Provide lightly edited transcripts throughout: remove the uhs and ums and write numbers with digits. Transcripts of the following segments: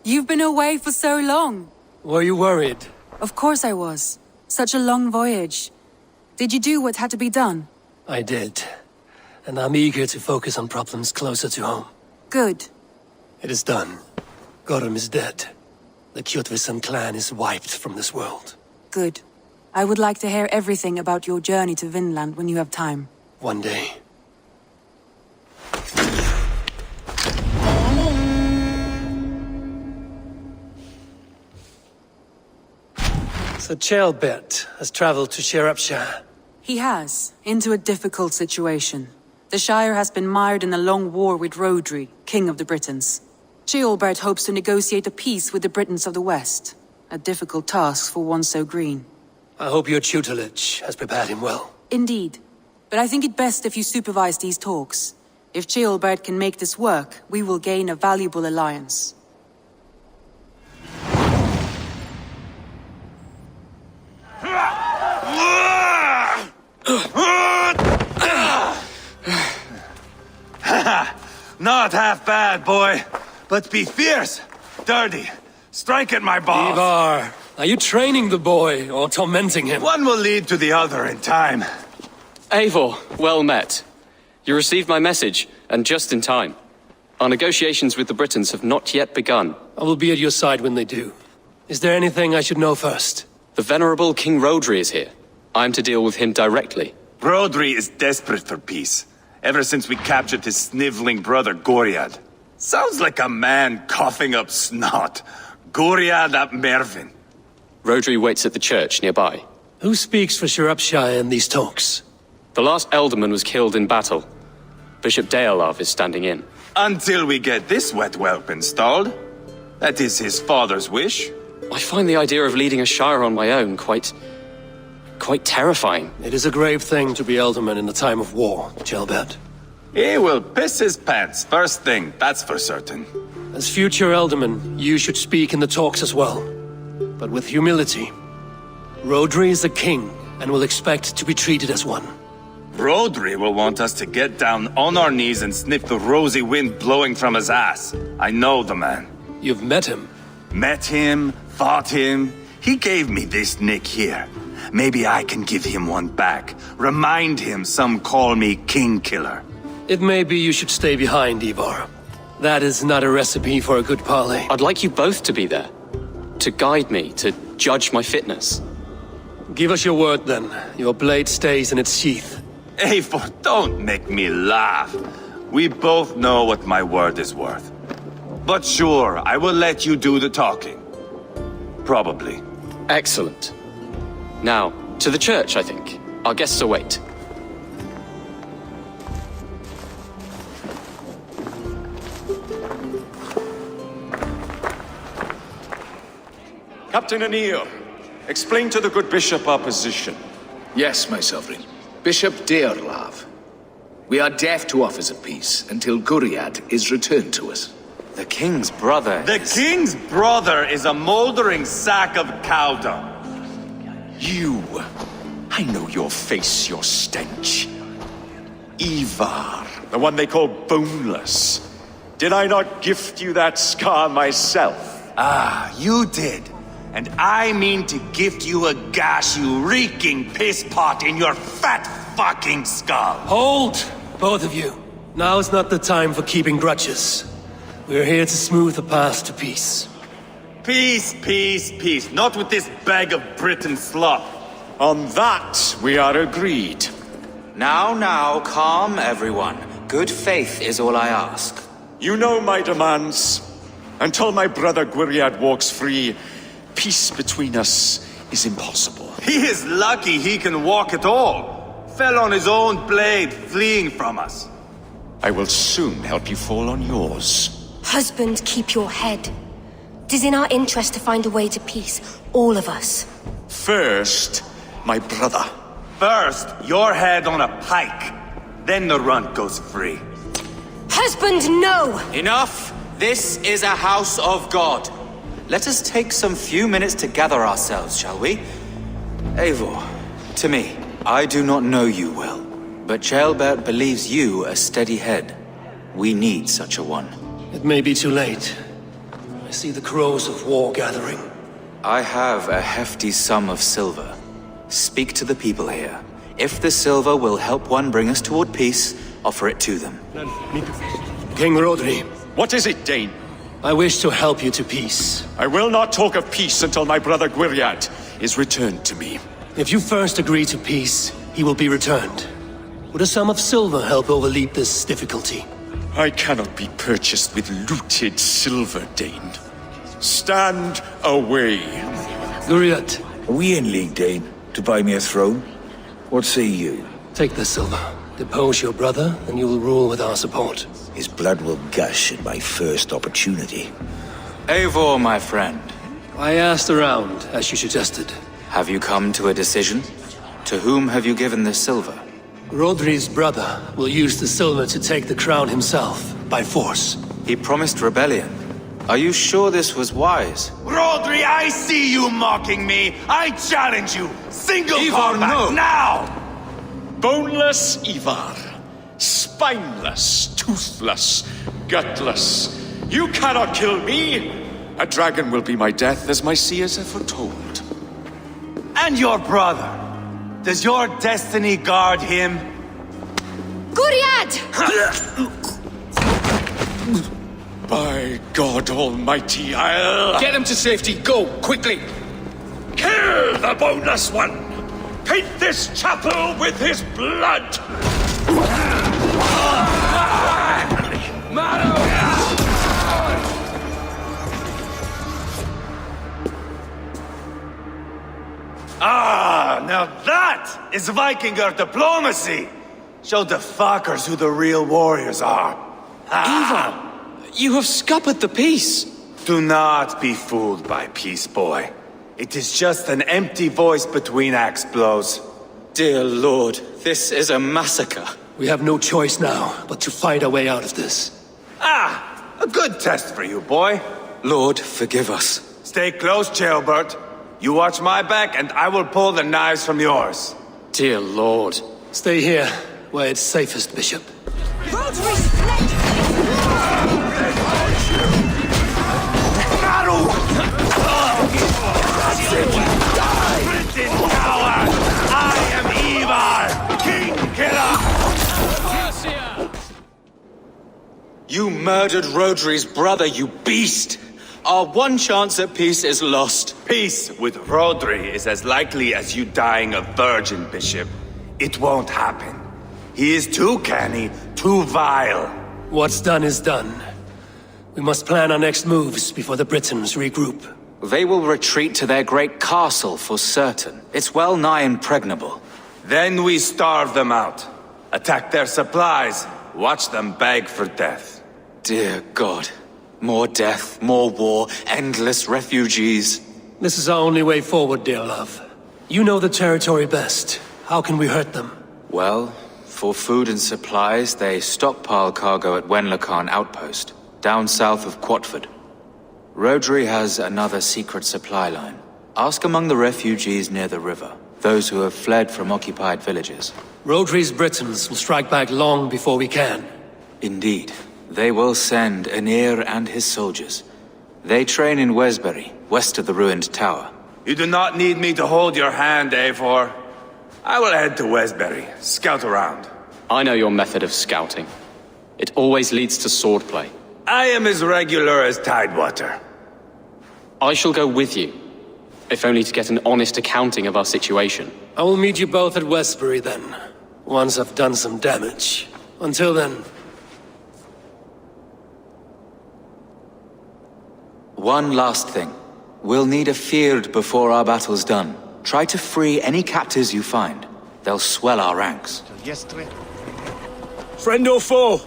You've been away for so long. Were you worried? Of course I was. Such a long voyage. Did you do what had to be done? I did. And I'm eager to focus on problems closer to home. Good. It is done. Gorum is dead. The Kjotveson clan is wiped from this world. Good. I would like to hear everything about your journey to Vinland when you have time. One day. So Ceolbert has traveled to Sciropescire. He has, into a difficult situation. The Shire has been mired in a long war with Rhodri, King of the Britons. Ceolbert hopes to negotiate a peace with the Britons of the West. A difficult task for one so green. I hope your tutelage has prepared him well. Indeed. But I think it best if you supervise these talks. If Ceolbert can make this work, we will gain a valuable alliance. Not half bad, boy. But be fierce, dirty. Strike at my balls. Ivarr, are you training the boy or tormenting him? One will lead to the other in time. Eivor, well met. You received my message, and just in time. Our negotiations with the Britons have not yet begun. I will be at your side when they do. Is there anything I should know first? The venerable King Rhodri is here. I'm to deal with him directly. Rhodri is desperate for peace. Ever since we captured his sniveling brother Goriad. Sounds like a man coughing up snot. Goriad ap Mervin. Rhodri waits at the church nearby. Who speaks for Sciropescire in these talks? The last Elderman was killed in battle. Bishop Deolav is standing in. Until we get this wet whelp installed. That is his father's wish. I find the idea of leading a shire on my own quite terrifying. It is a grave thing to be Elderman in the time of war, Ceolbert. He will piss his pants, first thing, that's for certain. As future Elderman, you should speak in the talks as well. But with humility. Rhodri is a king, and will expect to be treated as one. Rhodri will want us to get down on our knees and sniff the rosy wind blowing from his ass. I know the man. You've met him. Met him, fought him. He gave me this nick here. Maybe I can give him one back. Remind him some call me King Killer. It may be you should stay behind, Eivor. That is not a recipe for a good parley. I'd like you both to be there. To guide me, to judge my fitness. Give us your word, then. Your blade stays in its sheath. Eivor, don't make me laugh. We both know what my word is worth. But sure, I will let you do the talking. Probably. Excellent. Now, to the church, I think. Our guests await. Captain Anir, explain to the good bishop our position. Yes, my sovereign. Bishop Deolav. We are deaf to offers of peace until Goriad is returned to us. The king's brother The king's brother is a moldering sack of cow dung. You. I know your face, your stench. Ivarr, the one they call boneless. Did I not gift you that scar myself? Ah, you did. And I mean to gift you a gash, you reeking piss pot in your fat fucking skull. Hold, both of you. Now is not the time for keeping grudges. We're here to smooth the path to peace. Peace, peace, peace. Not with this bag of Britain slop. On that, we are agreed. Now, calm everyone. Good faith is all I ask. You know my demands. Until my brother Goriad walks free, peace between us is impossible. He is lucky he can walk at all. Fell on his own blade, fleeing from us. I will soon help you fall on yours. Husband, keep your head. It is in our interest to find a way to peace, all of us. First, my brother. First, your head on a pike. Then the runt goes free. Husband, no! Enough! This is a house of God. Let us take some few minutes to gather ourselves, shall we? Eivor, to me, I do not know you well, but Ceolbert believes you a steady head. We need such a one. It may be too late. I I see the crows of war gathering. I have a hefty sum of silver. Speak to the people here. If the silver will help one bring us toward peace, offer it to them. King Rhodri, What is it, Dane? I wish to help you to peace. I will not talk of peace until my brother Gwriad is returned to me. If you first agree to peace, he will be returned. Would a sum of silver help overleap this difficulty? I cannot be purchased with looted silver, Dane. Stand away. Gwriad, Are we in league, Dane, to buy me a throne? What say you? take the silver. Depose your brother, and you will rule with our support. His blood will gush at my first opportunity. Eivor, my friend, I asked around, as you suggested. have you come to a decision? To whom have you given this silver? Rhodri's brother will use the silver to take the crown himself, by force. He promised rebellion. Are you sure this was wise? Rhodri, I see you mocking me! I challenge you! Single Ivarr, combat, no! now! Boneless Ivarr. Spineless, toothless, gutless. You cannot kill me! A dragon will be my death, as my seers have foretold. And your brother. Does your destiny guard him? Gwriad! By God Almighty, I'll... Get them to safety. Go, quickly. Kill the boneless one! Paint this chapel with his blood! Ah, now that is Vikinger diplomacy! Show the fuckers who the real warriors are. Eivor, you have scuppered the peace. Do not be fooled by peace, boy. It is just an empty voice between axe blows. Dear Lord, this is a massacre. We have no choice now, but to find our way out of this. Ah, a good test for you, boy. Lord, forgive us. Stay close, Ceolbert. You watch my back, and I will pull the knives from yours. Dear Lord. Stay here, where it's safest, Bishop. Britain coward! I am Ivarr, King Killer! You murdered Rhodri's brother, you beast! Our one chance at peace is lost. Peace with Rhodri is as likely as you dying a virgin, Bishop. It won't happen. He is too canny, too vile. What's done is done. We must plan our next moves before the Britons regroup. They will retreat to their great castle for certain. It's well nigh impregnable. Then we starve them out. Attack their supplies. Watch them beg for death. Dear God. More death, more war, endless refugees. This is our only way forward, dear love. You know the territory best. How can we hurt them? Well, for food and supplies, they stockpile cargo at Wenlacan Outpost, down south of Quatford. Rhodri has another secret supply line. Ask among the refugees near the river, those who have fled from occupied villages. Rhodri's Britons will strike back long before we can. Indeed. They will send Aenir and his soldiers. They train in Wesbury, west of the ruined tower. You do not need me to hold your hand, Eivor. I will head to Wesbury, scout around. I know your method of scouting. It always leads to swordplay. I am as regular as Tidewater. I shall go with you, if only to get an honest accounting of our situation. I will meet you both at Westbury then, once I've done some damage. Until then... One last thing. We'll need a field before our battle's done. Try to free any captives you find. They'll swell our ranks. Friend or foe?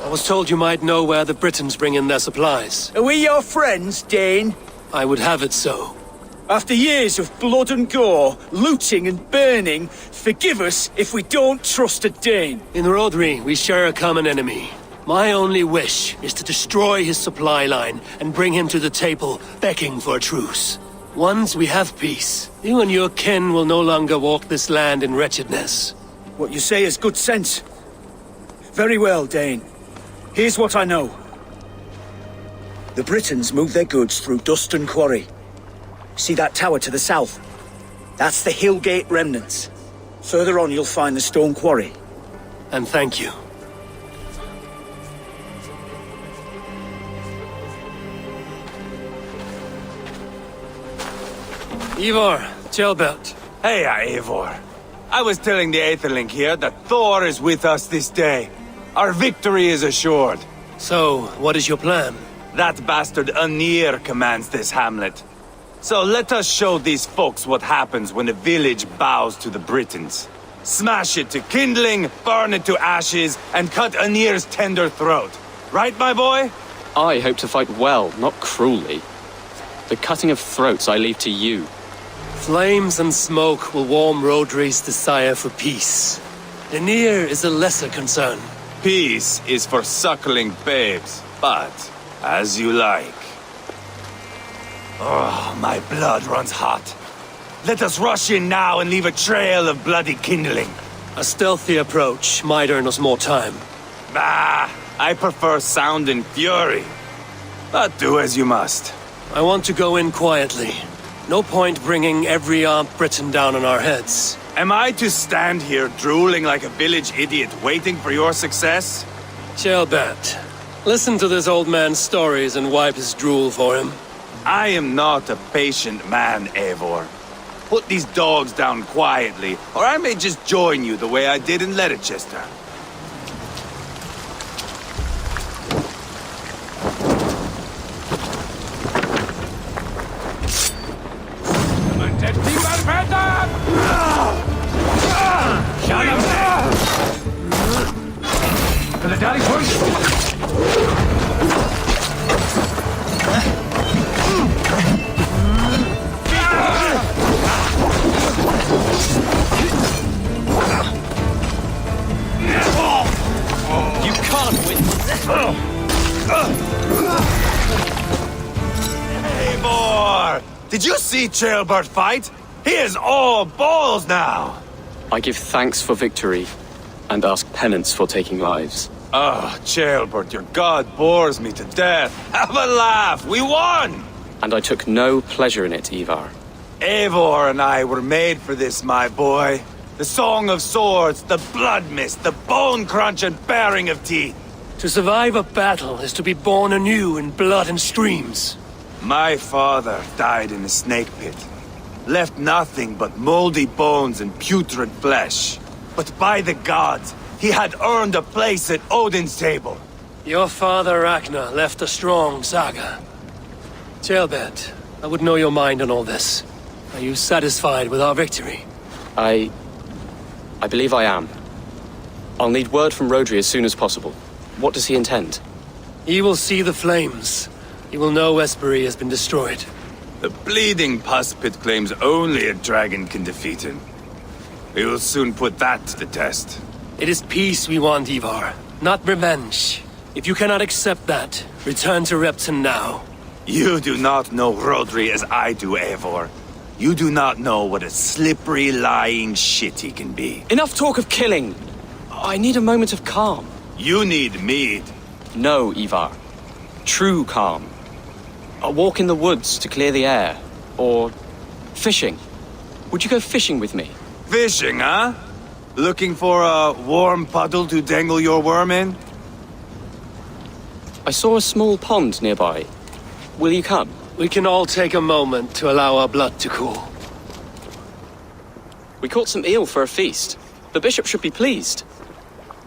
I was told you might know where the Britons bring in their supplies. Are we your friends, Dane? I would have it so. After years of blood and gore, looting and burning, forgive us if we don't trust a Dane. In Rhodri, we share a common enemy. My only wish is to destroy his supply line and bring him to the table, begging for a truce. Once we have peace, you and your kin will no longer walk this land in wretchedness. What you say is good sense. Very well, Dane. Here's what I know. The Britons move their goods through Dustin Quarry. See that tower to the south? That's the Hillgate remnants. Further on you'll find the stone quarry. And thank you. Ivarr, Jailbelt. Hey, Eivor. I was telling the Aetherlink here that Thor is with us this day. Our victory is assured. So, what is your plan? That bastard Anir commands this hamlet. So let us show these folks what happens when a village bows to the Britons. Smash it to kindling, burn it to ashes, and cut Anir's tender throat. Right, my boy? I hope to fight well, not cruelly. The cutting of throats I leave to you. Flames and smoke will warm Rhodri's desire for peace. Anir is a lesser concern. Peace is for suckling babes, but as you like. Oh, my blood runs hot. Let us rush in now and leave a trail of bloody kindling. A stealthy approach might earn us more time. Bah, I prefer sound and fury. But do as you must. I want to go in quietly. No point bringing every armed Briton down on our heads. Am I to stand here drooling like a village idiot waiting for your success? Jailbert, listen to this old man's stories and wipe his drool for him. I am not a patient man, Eivor. Put these dogs down quietly, or I may just join you the way I did in Leicester. Eivor! Did you see Jailbert fight? He is all balls now! I give thanks for victory, and ask penance for taking lives. Oh, Jailbert, your god bores me to death. Have a laugh! We won! And I took no pleasure in it, Ivarr. Eivor and I were made for this, my boy. The song of swords, the blood mist, the bone crunch and baring of teeth. To survive a battle is to be born anew in blood and streams. My father died in a snake pit. Left nothing but moldy bones and putrid flesh. But by the gods, he had earned a place at Odin's table. Your father Ragnar left a strong saga. Jailbert, I would know your mind on all this. Are you satisfied with our victory? I believe I am. I'll need word from Rhodri as soon as possible. What does he intend? He will see the flames. He will know Espery has been destroyed. The bleeding pus pit claims only a dragon can defeat him. We will soon put that to the test. It is peace we want, Ivarr, not revenge. If you cannot accept that, return to Repton now. You do not know Rhodri as I do, Eivor. You do not know what a slippery, lying shit he can be. Enough talk of killing! I need a moment of calm. You need mead. No, Ivarr. True calm. A walk in the woods to clear the air. Or fishing. Would you go fishing with me? Fishing, huh? Looking for a warm puddle to dangle your worm in? I saw a small pond nearby. Will you come? We can all take a moment to allow our blood to cool. We caught some eel for a feast. The bishop should be pleased.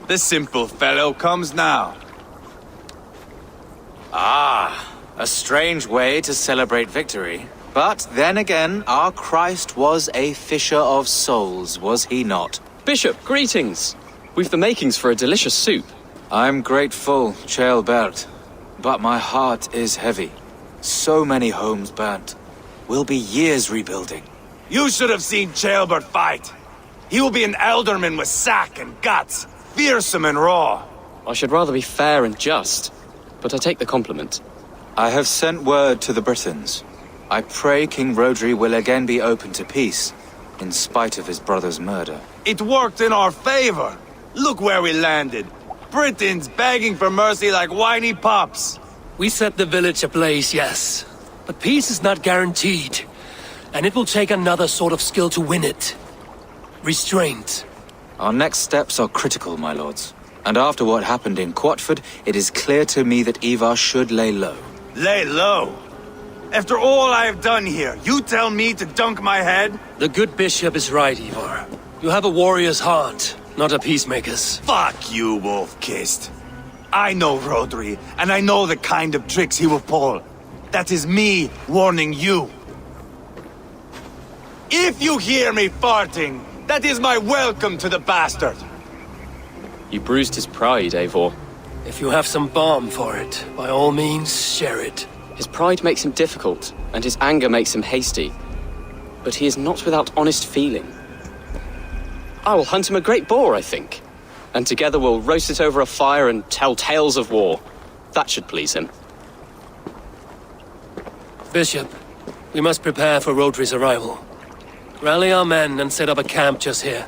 The simple fellow comes now. Ah, a strange way to celebrate victory. But then again, our Christ was a fisher of souls, was he not? Bishop, greetings! We've the makings for a delicious soup. I'm grateful, Jailbert, but my heart is heavy. So many homes burnt. We'll be years rebuilding. You should have seen Jailbert fight. He will be an alderman with sack and guts, fearsome and raw. I should rather be fair and just, but I take the compliment. I have sent word to the Britons. I pray King Rhodri will again be open to peace, in spite of his brother's murder. It worked in our favor. Look where we landed. Britons begging for mercy like whiny pups. We set the village ablaze, yes. But peace is not guaranteed. And it will take another sort of skill to win it. Restraint. Our next steps are critical, my lords. And after what happened in Quatford, it is clear to me that Ivarr should lay low. Lay low? After all I have done here, you tell me to dunk my head? The good bishop is right, Eivor. You have a warrior's heart, not a peacemaker's. Fuck you, wolf-kissed. I know Rhodri, and I know the kind of tricks he will pull. That is me warning you. If you hear me farting, that is my welcome to the bastard. You bruised his pride, Eivor. If you have some balm for it, by all means, share it. His pride makes him difficult, and his anger makes him hasty. But he is not without honest feeling. I will hunt him a great boar, I think. And together we'll roast it over a fire and tell tales of war. That should please him. Bishop, we must prepare for Rhodri's arrival. Rally our men and set up a camp just here.